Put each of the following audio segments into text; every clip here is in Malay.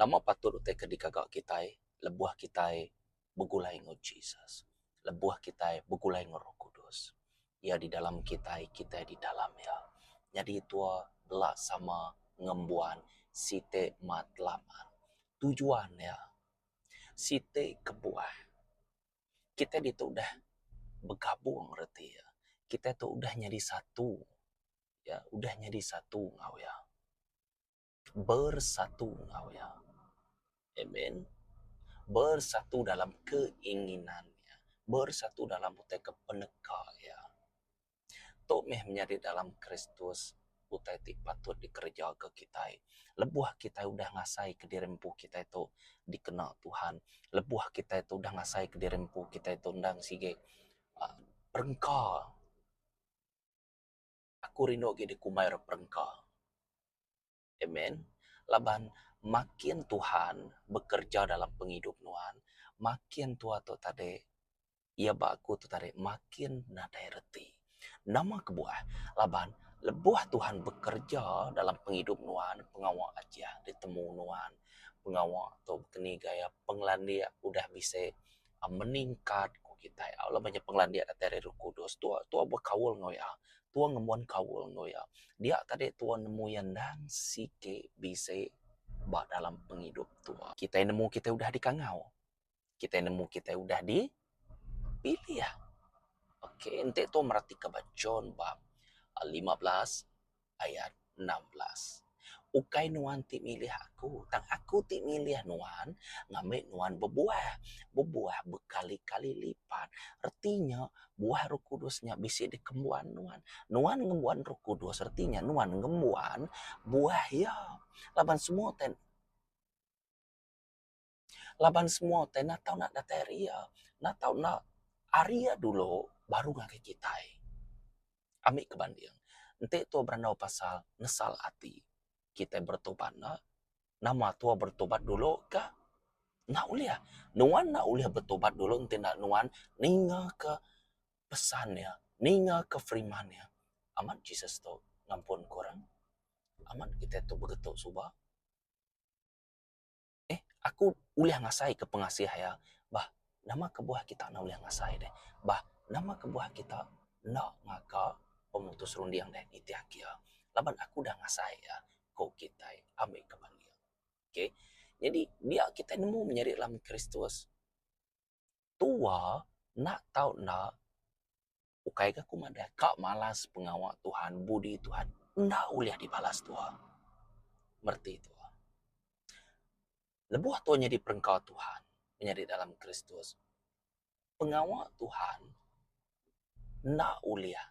Nama patut utai kedikagak kita, lebuah kita begulai ngo Jesus. Lebuah kita begulai ngo Roh Kudus. Ya di dalam kita di dalam ya. Jadi tua belak sama ngembuan site matlaman. Tujuan ya, site kebuah. Kita itu udah bergabung berarti ya. Kita tuh udah jadi satu. Ya, udah jadi satu ngau ya. Bersatu ngau ya. Amen. Bersatu dalam keinginannya, bersatu dalam utai kepeneka ya. Tok meh menjadi dalam Kristus utai ti patut dikerja ke kita. Lebuah kita udah ngasai ke dirempu kita itu dikenal Tuhan. Lebuah kita itu udah ngasai ke dirempu kita itu undang sige perengka. Aku rindu gede kumai perengka. Amen. Laban makin Tuhan bekerja dalam penghidup Tuhan, makin tua tu tadi ia baku tu tadi makin nadai reti. Nama kebuah laban lebuah Tuhan bekerja dalam penghidup Nuan, pengawal aja ditemu Nuan, pengawal tu kini gaya penglandia udah bisa meningkat ku kita. Allah banyak penglandia dari Roh Kudus. Tua berkawul ngoya. Tua ngemuan kawul ngoya. Dia tadi tua nemu yang dan sike bisa bah dalam penghidup tua. Kita nemu kita udah dikangau. Kita nemu kita udah dipilih ya. Oke, ente tu merhati kebacon bab 15 ayat 16. Ukai nuan ti milih aku, tang aku ti milih nuan, ngambil nuan berbuah. Berbuah berkali-kali lipat. Artinya, buah Roh Kudusnya bisa dikembuan nuan. Nuan ngembuan Roh Kudus, artinya nuan ngembuan buah ya. Laban semua ten natau nak dateria. Natau nak Aria dulu baru ngake kita. Ambil kebanding. Nanti tua berandau pasal nesal hati. Kita bertobat na. Nama tua bertobat dulu kah? Nak uliah. Nuan nak uliah bertobat dulu. Nanti nak nuan ninga ke pesannya. Ninga ke firmannya. Aman Jesus tu ngampun korang. Aman kita tu begetuk subah. Aku uliah ngasai ke pengasih ya. Bah, nama kebuah kita nak uliah ngasai deh. Bah, nama kebuah kita nak ngaka pemutus rundiang deh itiak ya. Laban aku dah ngasai ya. Kau kita ambil kepanggil. Okey. Jadi dia kita nemu menjadi dalam Kristus. Tua nak tahu nak ukai ke kumada kak malas pengawal Tuhan, budi Tuhan. Ndak uliah dibalas tua. Merti tua. Lebuah tuanya di perengkau Tuhan menjadi dalam Kristus. Pengawal Tuhan nak uliah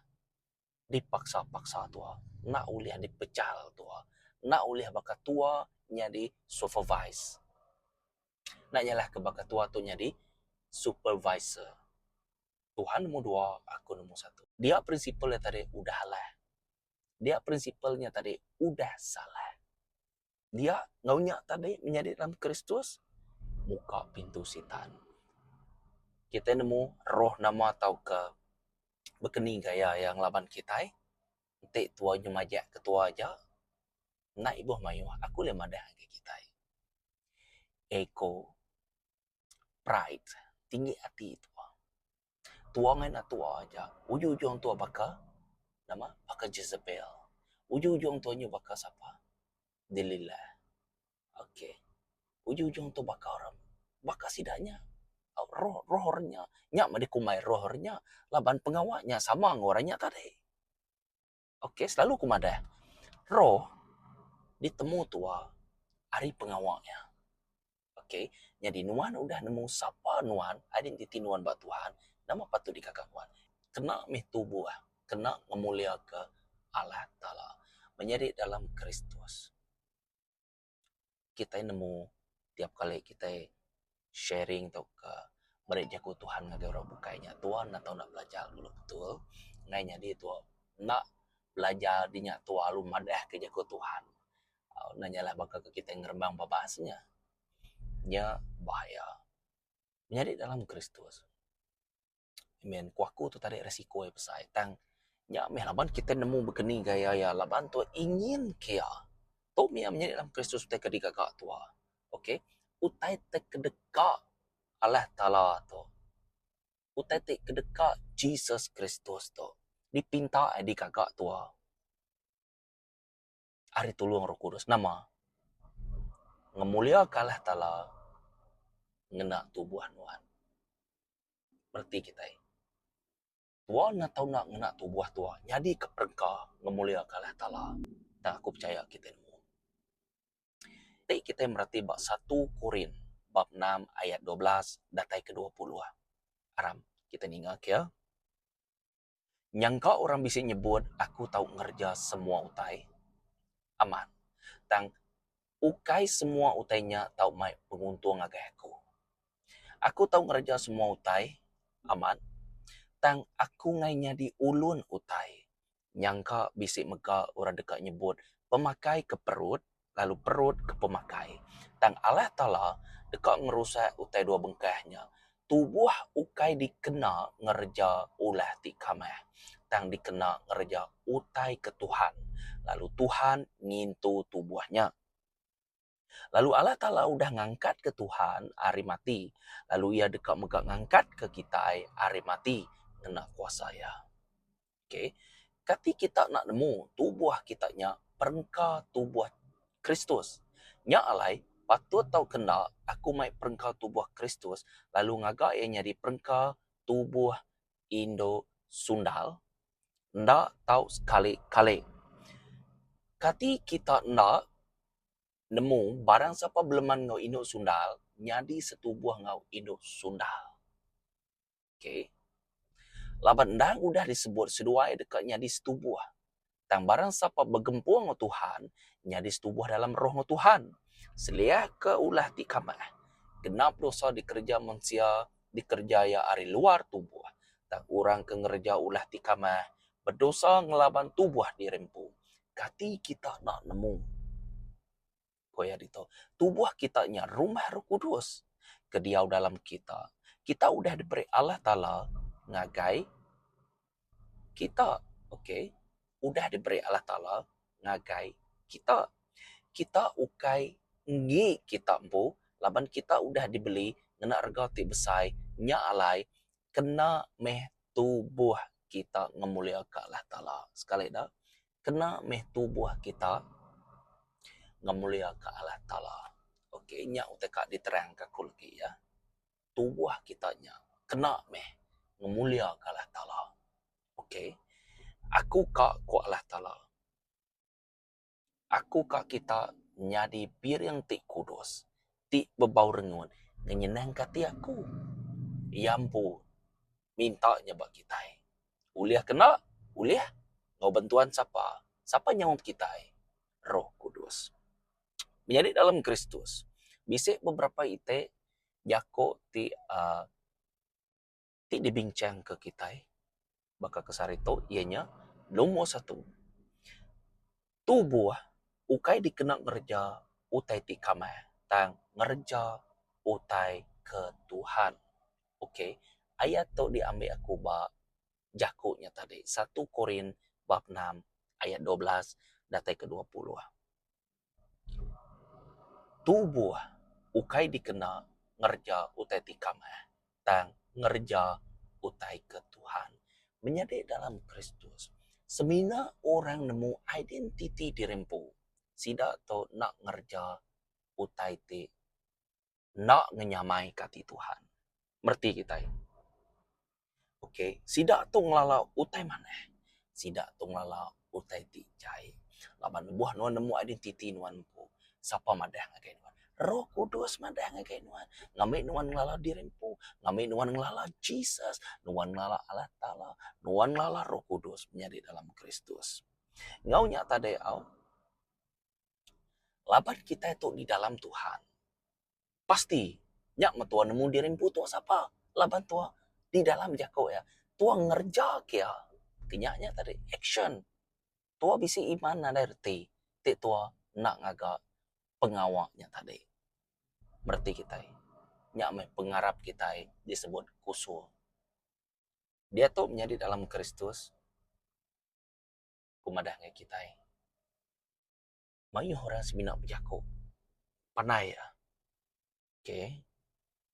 dipaksa-paksa tua, nak uliah dipecal tua, nak uliah baka tua nyadi supervise. Nak nyalah ke baka tua tu nyadi supervisor. Tuhan nemu dua, aku nemu satu. Dia prinsipalnya tadi udah lah. Dia prinsipalnya tadi udah salah. Dia ngaunya tadi menjadi dalam Kristus muka pintu setan. Kita nemu roh nama atau ke bekeni gaya yang laban kita. Nanti tua nyumajak ketua aja. Nak ibu mayu, aku lemah dah ke kita. Ego, pride, tinggi hati tua. Tua ngan tua aja. Ujung-ujung tua baka nama baka Jezebel. Ujung-ujung tuanya baka siapa? Delilah. Okey. Ujung-ujung tu baka orang. Baka sidaknya rohnya nyak madikumai rohnya laban pengawalnya sama ngorangnya tadi. Okey, selalu kumada. Roh ditemu tua hari pengawalnya. Okey, jadi nuan udah nemu siapa nuan, identiti nuan buat Tuhan, nama patut dikagak nuan. Kena meh tubuh, kena ngemulia ke Allah Ta'ala. Menjadi dalam Kristus. Kita nemu tiap kali kita sharing atau ke mereka ku Tuhan ngagai orang bukainya. Tuhan atau nak belajar dulu betul. Ngainya dia tu nak belajar dinya tua lu madah ke jago Tuhan. Nanyalah bakal ke kita ngerembang babasnya. Nya bahaya. Menjadi dalam Kristus. Amen. Kuaku tu tadi resiko yang besar. Tang nya meh laban kita nemu begini gaya ya laban tu ingin kia. Tu mia menjadi dalam Kristus kita kedika tua. Okey, utai te kedekak Allah Taala tu. Utai te kedekak Jesus Kristus tu. Dipinta di kakak tua. Ari tulung Roh Kudus nama ngemulia Allah Taala ngena tubuh nuan. Berarti kita tua na tahu nak ngena tubuh tua. Jadi keperka ngemulia Allah Taala. Dan aku percaya kita ni. Kita merhati bab 1 Korin bab 6 ayat 12 datai ke-20. Aram, kita ingat ya. Nyangka orang bisa nyebut aku tahu ngerja semua utai. Aman. Tang ukai semua utainya tahu mai penguntung agak aku. Aku tahu ngerja semua utai. Aman. Tang aku ngainya di ulun utai. Nyangka bisa mega orang dekat nyebut pemakai ke perut, lalu perut ke pemakai. Tang Allah Ta'ala dekat ngerusak utai dua bengkahnya. Tubuh ukai dikena ngerja ulah ti kameh. Tang dikena ngerja utai ke Tuhan. Lalu Tuhan ngintu tubuhnya. Lalu Allah Ta'ala udah ngangkat ke Tuhan hari mati. Lalu ia dekat megak ngangkat ke kita hari mati. Kena kuasa ya. Okay. Kati kita nak nemu tubuh kitanya perengka tubuh Kristus. Nya alai patut tahu kena aku mai perengka tubuh Kristus lalu ngagak ianya di perengka tubuh Indo Sundal. Ndak tahu sekali-kali. Kati kita ndak nemu barang siapa beleman ngau Indo Sundal nyadi setubuh ngau Indo Sundal. Okay. Laban ndang udah disebut seduai dekatnya di setubuh. Tang barang siapa bergempur dengan Tuhan, nyadi setubuh dalam roh Tuhan. Selia ke ulah ti kamah. Genap dosa dikerja manusia, dikerjaya ari luar tubuh. Tak orang ke ngerja ulah ti kamah, berdosa ngelaban tubuh dirempu. Kati kita nak nemu. Koya dito, tubuh kitanya rumah Roh Kudus. Kediau dalam kita. Kita udah diberi Allah Ta'ala ngagai kita. Okay. Udah diberi Allah Ta'ala ngagai kita. Kita ukai ngi kita empu. Laban kita udah dibeli ngena harga ti besai. Nya alai kena meh tubuh kita ngemulia ke Allah Ta'ala. Sekali dah. Kena meh tubuh kita ngemulia ke Allah Ta'ala. Okey, nya utek diterang ke kulki ya. Tubuh kitanya kena meh ngemulia ke Allah Ta'ala. Okey. Aku kak ku Allah Ta'ala. Aku kak kita nyadi piring ti kudus. Ti bebau rengun. Ngenyenang kati aku. Yampu. Minta nyebak kita. Uliah kena. Uliah. Ngau bantuan siapa? Siapa nyawab kita? Roh Kudus. Menjadi dalam Kristus. Bisa beberapa ite. Jako ti dibincang ke kita. Baka kesarito. Ianya. Nomor 1. Tubuh ukai dikena ngerja utai ti kamai. Tang ngerja utai ke Tuhan. Okey. Ayat tu diambil aku ba jakunya tadi. 1 Korin bab 6 ayat 12 datai ke-20. Tubuh ukai dikena ngerja utai ti kamai. Tang ngerja utai ke Tuhan. Menjadi dalam Kristus. Semina orang nemu identiti dirempu. Sida to nak ngerja utai ti nak ngenyamai kati Tuhan. Merti kita. Okey, sida tu ngelala utai mana? Sida tu ngelala utai ti cai. Laban buah nuan nemu identiti nuan pu. Siapa madah ngagai nuan? Roh Kudus madah ngagai nuan. Ngamai nuan ngelala dirempu, ngamai nuan ngelala Jesus, nuan ngelala Allah Ta'ala, nuan ngelala Roh Kudus menjadi dalam Kristus. Ngau nyata deh au. Laban kita itu di dalam Tuhan. Pasti nyak metua nemu dirempu tua siapa? Laban tua di dalam jako ya. Tua ngerja kia. Kenyaknya tadi action. Tua bisi iman ada erti. Ti tua nak ngaga pengawaknya tadi. Berarti kita nyak me pengarap kita disebut kusul. Dia tuh menjadi dalam Kristus. Kumadahnya kita. Mayu orang semina berjako. Panai ya. Oke,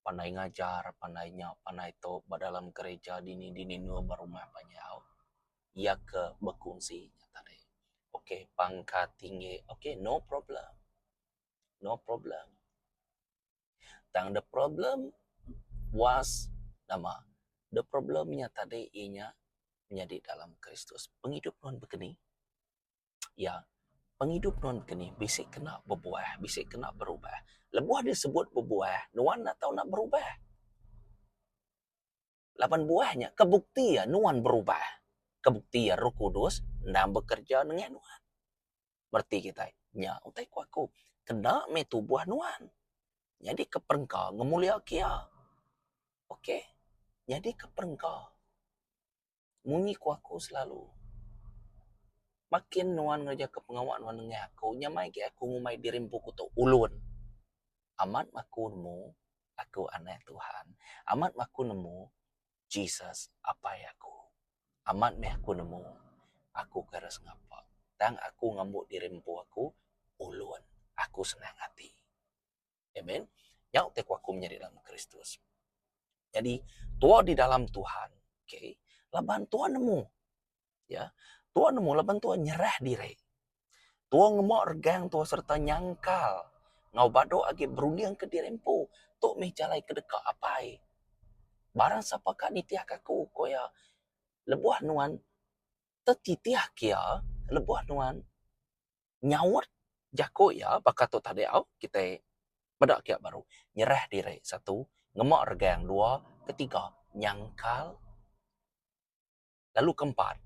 pandai ngajar, pandai to dalam gereja dini nu barumah banyak. Ia ke berkongsi tadi. Oke, pangkat tinggi. Oke, no problem. No problem. Tang the problem was nama. The problemnya tadi ianya menjadi dalam Kristus. Penghidup non begini. Ya, penghidup non begini. Bisik kena berbuah, bisik kena berubah. Lebuah dia sebut berbuah, nuan nak tahu nak berubah. Lapan buahnya, kebuktian nuan berubah. Kebuktian Roh Kudus dan bekerja dengan nuan. Berarti kita, nya utai aku kena metu buah nuan. Jadi keperengka ngemulia kia. Oke? Jadi keperengka. Munyi aku selalu. Makin nuan ngerja ke pengawak nuan dengan aku, nyamai ke aku ngumai dirimpu ku tu ulun. Amat aku nemu, aku anak Tuhan. Amat aku nemu, Jesus apa ya aku. Amat meh aku nemu, aku keras ngapa. Tang aku ngambuk dirimpu aku, ulun. Aku senang hati. Amen. Nyau teku aku menjadi dalam Kristus. Jadi, tua di dalam Tuhan. Okay? Laban Tuhan nemu. Ya. Tuhan nemu, laban Tuhan nyerah diri. Tuhan ngemak regang, Tuhan serta nyangkal. Ngau bado agi berunding ke dirempu. Tuk meh jalai ke dekat apai. Barang siapa kak nitiah kaku. Koya lebuah nuan. Tetitiah kia. Lebuah nuan. Nyawat jako ya. Baka tu tadi au. Kita bedak kia baru. Nyerah diri. Satu. Ngemak regang. Dua. Ketiga. Nyangkal. Lalu keempat.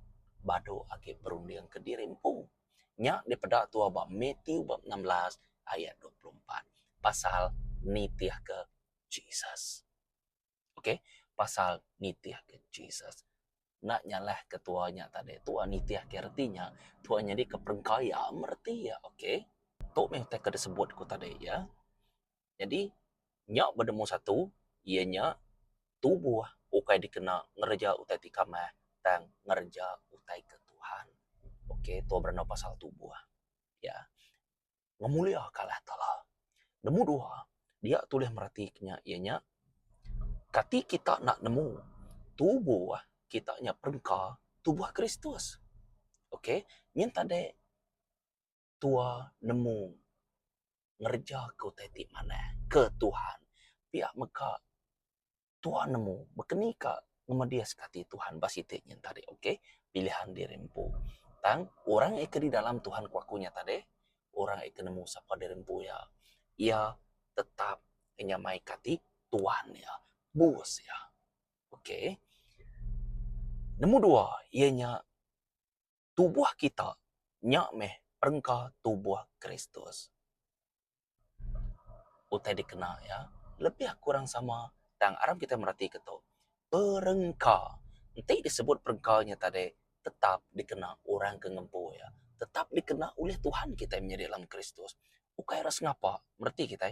Bado agi berunding ke dirempu. Nya daripada tua bab Matthew bab 16 ayat 24. Pasal nitiah ke Jesus. Okey, pasal nitiah ke Jesus. Nak nyalah ketuanya tadi. Tua nitiah ke artinya, tua jadi keperengkaya merti ya, okey. Tok meh tak ada sebut ku tadi ya. Jadi nyak bertemu satu, ianya tubuh ukai dikena ngerja utai tikamah tang ngerja utai ke Tuhan. Okey, tua berana pasal tubuh. Ya. Ngemulia kalah tala. Nemu dua, dia tulis merhatikannya ianya kati kita nak nemu tubuh kitanya perengka tubuh Kristus. Okey, nyen tade tua nemu ngerja ke teti mana ke Tuhan. Pihak meka tua nemu bekeni ka ngemedias kati Tuhan basite nyen tade. Okey, pilihan dirempu. Tang orang ke di dalam Tuhan kuakunya tade, orang ke nemu sapa dirempu ya. Ia tetap menyamai kati Tuhan ya. Bos ya. Okey. Nombor dua, ianya tubuh kita nyak meh perengka tubuh Kristus. Utai dikena ya. Lebih kurang sama. Tang Arab kita merhati keto. Perengka. Nanti disebut perengkanya tadi tetap dikena orang kengempu ya. Tetap dikena oleh Tuhan kita yang menjadi dalam Kristus. Ukai ras ngapa? Merti kita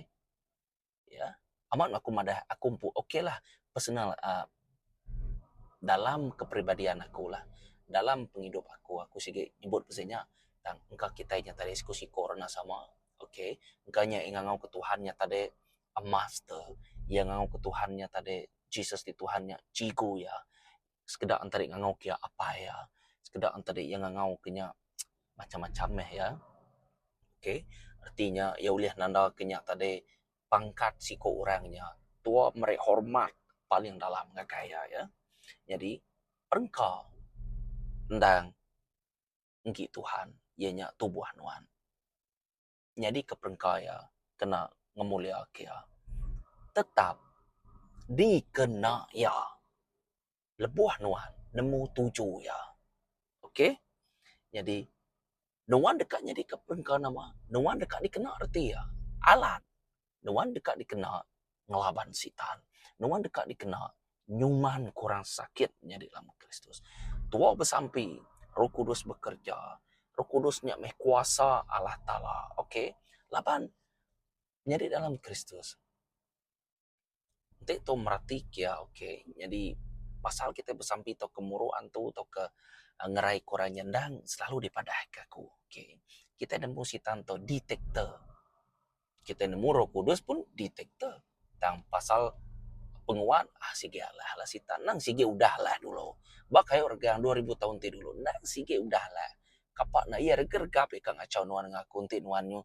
ya. Amat aku madah aku okey lah personal dalam kepribadian aku lah, dalam penghidup aku sige nyebut pesannya tang engkau kita yang tadi diskusi corona sama, okey, engkanya ingangau ke Tuhannya tadi a master, yang ngau ke Tuhannya tadi Jesus di Tuhannya cigo ya, sekedar antara ngangau kia apa ya, sekedar antara yang ngangau kenya macam-macam ya, okey, artinya ya ulih nanda kenya tadi pangkat siko orangnya, tua mereka hormat paling dalam ngakaya ya. Jadi, perengka ndang ngki Tuhan, ianya tubuh nuan. Jadi keperengkaya kena ngemulia kia. Tetap dikena ya. Lebuah nuan, nemu tuju ya. Okey? Jadi, nuan dekat jadi keperengka nama. Nuan dekat dikena arti ya. Alat. Nuan dekat dikena ngelaban sitan. Nuan dekat dikena nyuman kurang sakitnya di dalam Kristus. Tua bersampi, Roh Kudus bekerja. Roh Kudusnya meh kuasa Allah Ta'ala. Okey? Laban, jadi dalam Kristus. Nanti tu meratik ya, okey. Jadi, pasal kita bersampi atau kemuruan tu, atau ke ngerai kurang nyendang, selalu dipadah ke aku. Okey? Kita nemu sitan tu detektor. Kita nemu Roh Kudus pun detektor. tang pasal penguat sige lah sitan nang sige udahlah dulu bak kayak orang 2000 tahun ti dulu nang sige udahlah kapak na iya reger-regap kang acau nuan ngakunti nuannya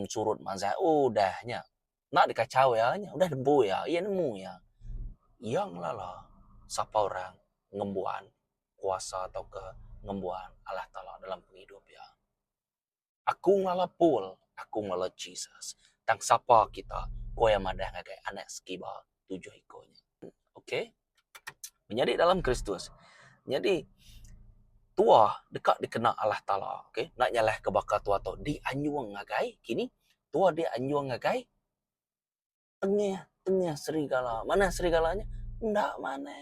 surut manza udahnya nak dikacau ya udah dembu ya iya nemu ya yang lala siapa orang ngembuan kuasa atau ke ngembuan Allah Ta'ala dalam penghidup ya aku ngala Paul aku ngala Jesus tang siapa kita ko yang madah ngagai anak skiba 7 ikonya oke menjadi dalam Kristus jadi tua dekat dikenal Allah Ta'ala oke nak nyalah ke bakal tua tu di anyuang ngagai kini tua dia anyuang ngagai tengah serigala mana serigalanya ndak mana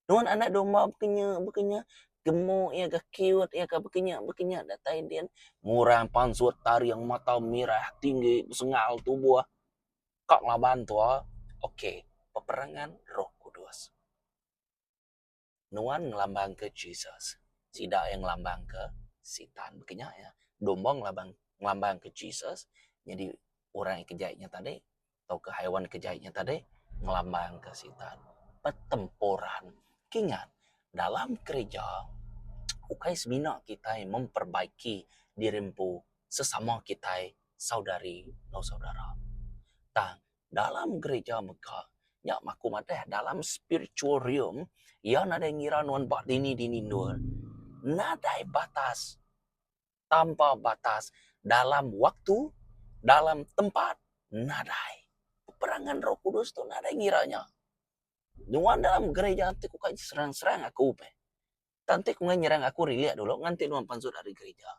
nuan anak domba bekenya gemuk ya ke cute ya ke bekenya datai dia murah pansut tari yang mata merah tinggi sengal tubuh kak laban tua oke peperangan Roh Kudus nuan ngelambang ke Jesus tidak yang ngelambang ke setan bekenya ya domba ngelambang ke Jesus jadi orang yang kejahitnya tadi atau ke hewan kejahitnya tadi ngelambang ke setan pertempuran kingat dalam gereja ukai semina kita yang memperbaiki dirimpu sesama kita saudari no saudara tang dalam gereja Mekah nya maku mateh dalam spiritual realm ya nada ngira nuan bak dini nuan nadai batas tanpa batas dalam waktu dalam tempat nadai peperangan Roh Kudus tu nadai ngiranya nuan dalam gereja nanti ku kaji serang-serang aku pe nanti ku nyerang aku rilik dulu nganti nuan pansut dari gereja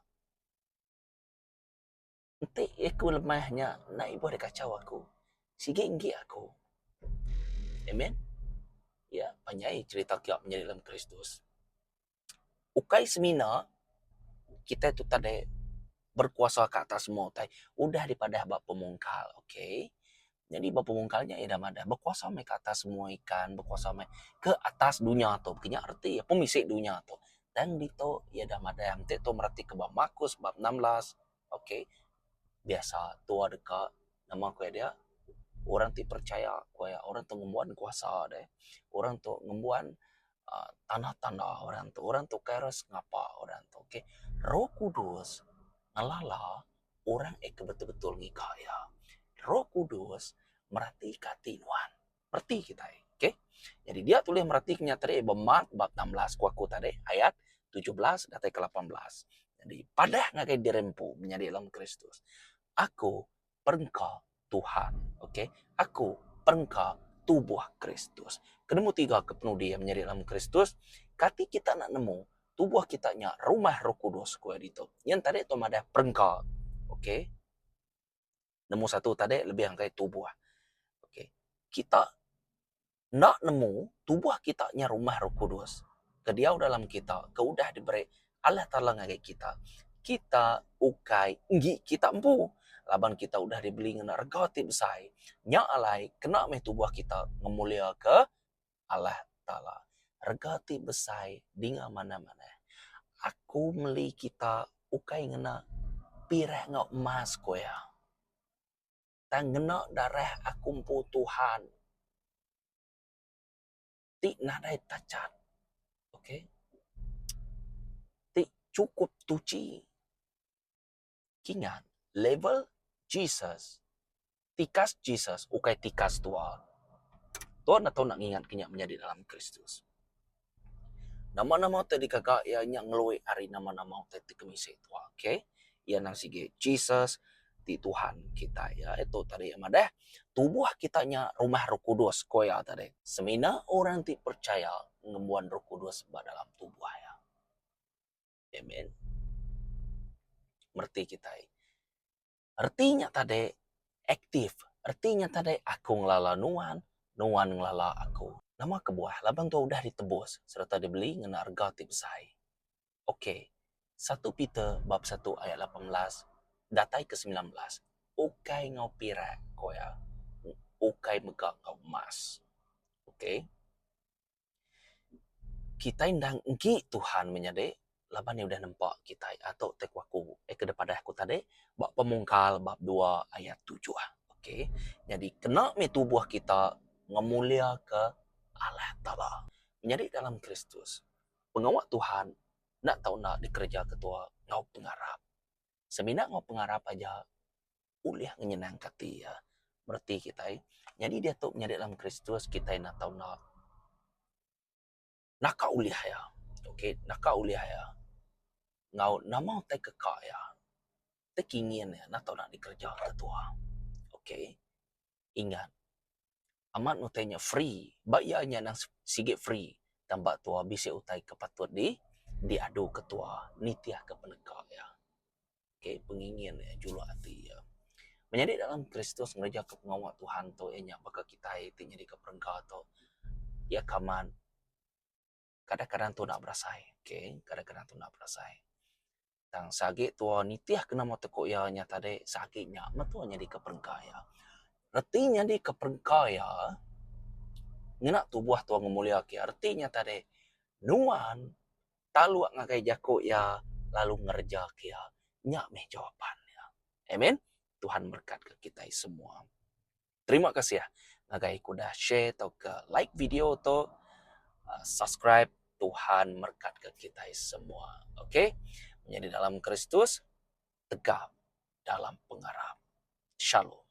nanti aku lemahnya nak ibu ada kacau aku sige inggi aku amen ya panjai cerita kiap menjadi dalam Kristus ukai semina kita itu tadi berkuasa ke atas semua tai udah daripada bab pemungkal oke jadi bab pemungkalnya ya ada berkuasa ke atas semua ikan berkuasa ke atas dunia tu begini arti ya pemisik dunia tu dan dito ya ada yang tu merarti ke bab Markus bab 16 oke biasa tua dekat nama aku dia orang ti percaya kaya orang tu ngembuan kuasa deh orang tu ngembuan tanah-tanah orang tu keras ngapa orang tu oke Roh Kudus ngalala orang betul-betul ngikaya Roh Kudus merati katinuan merti kita oke jadi dia tulis merati kenyataannya Mat bab 16 kuaku tadi ayat 17 datang ke 18 jadi pada ngakai dirempu menjadi dalam Kristus aku perengkau Tuhan oke aku perengkau tubuh Kristus kedemu tiga kepenuh dia menjadi dalam Kristus kati kita nak nemu tubuh kitanya rumah Roh Kudus kue itu yang tadi itu ada perengkau oke nemu satu tadi lebih angkai tubuh oke kita nak nemu tubuh kitanya rumah Roh Kudus ke dia dalam kita ke udah diberi Allah Ta'ala ngagai kita ukai nggi kita empu laban kita udah dibeli ngena regati besai nya alai kena meh tubuh kita ngemulia ke Allah Ta'ala regati besai dinga mana-mana aku meli kita ukai ngena pireh ngau emas koya tang ngena darah aku empu Tuhan ti nadai tacat oke ti cukup tuci kingat level Jesus tikas Jesus ukai tikas tua Tuhan atau nak ingat kenyak menjadi dalam Kristus nama-nama tadi kakak ya nyak ngelui hari nama-nama tadi kemisi tua oke ya nang sige Jesus di Tuhan kita ya itu tadi yang ada tubuh kitanya rumah Roh Kudus koya tadi semina orang ti percaya ngembuan Roh Kudus dalam tubuh ya amen merti kita artinya tadi aktif artinya tadi aku ngelala nuan ngelala aku nama kebuah labang tu udah ditebus serta dibeli ngena harga tip besai oke 1 Peter bab 1 ayat 18 datai ke 19 ukai ngau pira koya ukai megak ngau emas oke kita indang engki Tuhan menyade laban udah nampak kita atau tekwaku ke depan aku tadi bab pemungkal bab 2 ayat 7 oke Okey, jadi kena me tubuh kita ngemulia ke Allah Ta'ala. Menjadi dalam Kristus, pengawak Tuhan, nak tahu nak dikerja ketua ngau pengarap. Semina ngau pengarap aja, uliah nyenang kati ya. Berarti kita, jadi dia tu menjadi dalam Kristus, kita nak tahu nak uliah ya. Okey, nak uliah ya. Ngau nama te kekak ya. Te kingin ya, nak tahu nak dikerja ketua. Okey, ingat, amat nutenya free, bayarnya nang sige free. Tambah tua bisa utai kepatut diadu ketua, nitiah ke penekak ya. Okey, pengingin ya, julu hati ya. Menjadi dalam Kristus ngereja ke pengawak Tuhan tu, enya baka kita itu jadi ke perengkau tu. Ya kaman, kadang-kadang tu nak berasai. Okey, kadang-kadang tu nak berasai. Tang sagi tua nitiah kena mo tekuk ya nya tadi saginya, matuanya di ke perengkau ya. Artinya di ke perengkau ya, ngena tubuh tua ngemulia ki artinya tadi nuan taluak ngakai jaku ya lalu ngerja ki ya nyak meh jawaban ya. Amen. Tuhan berkat ke kita semua. Terima kasih ya ngakai kuda share atau ke like video atau subscribe. Tuhan berkat ke kita semua. Oke. Menjadi dalam Kristus tegap dalam pengarap. Shalom.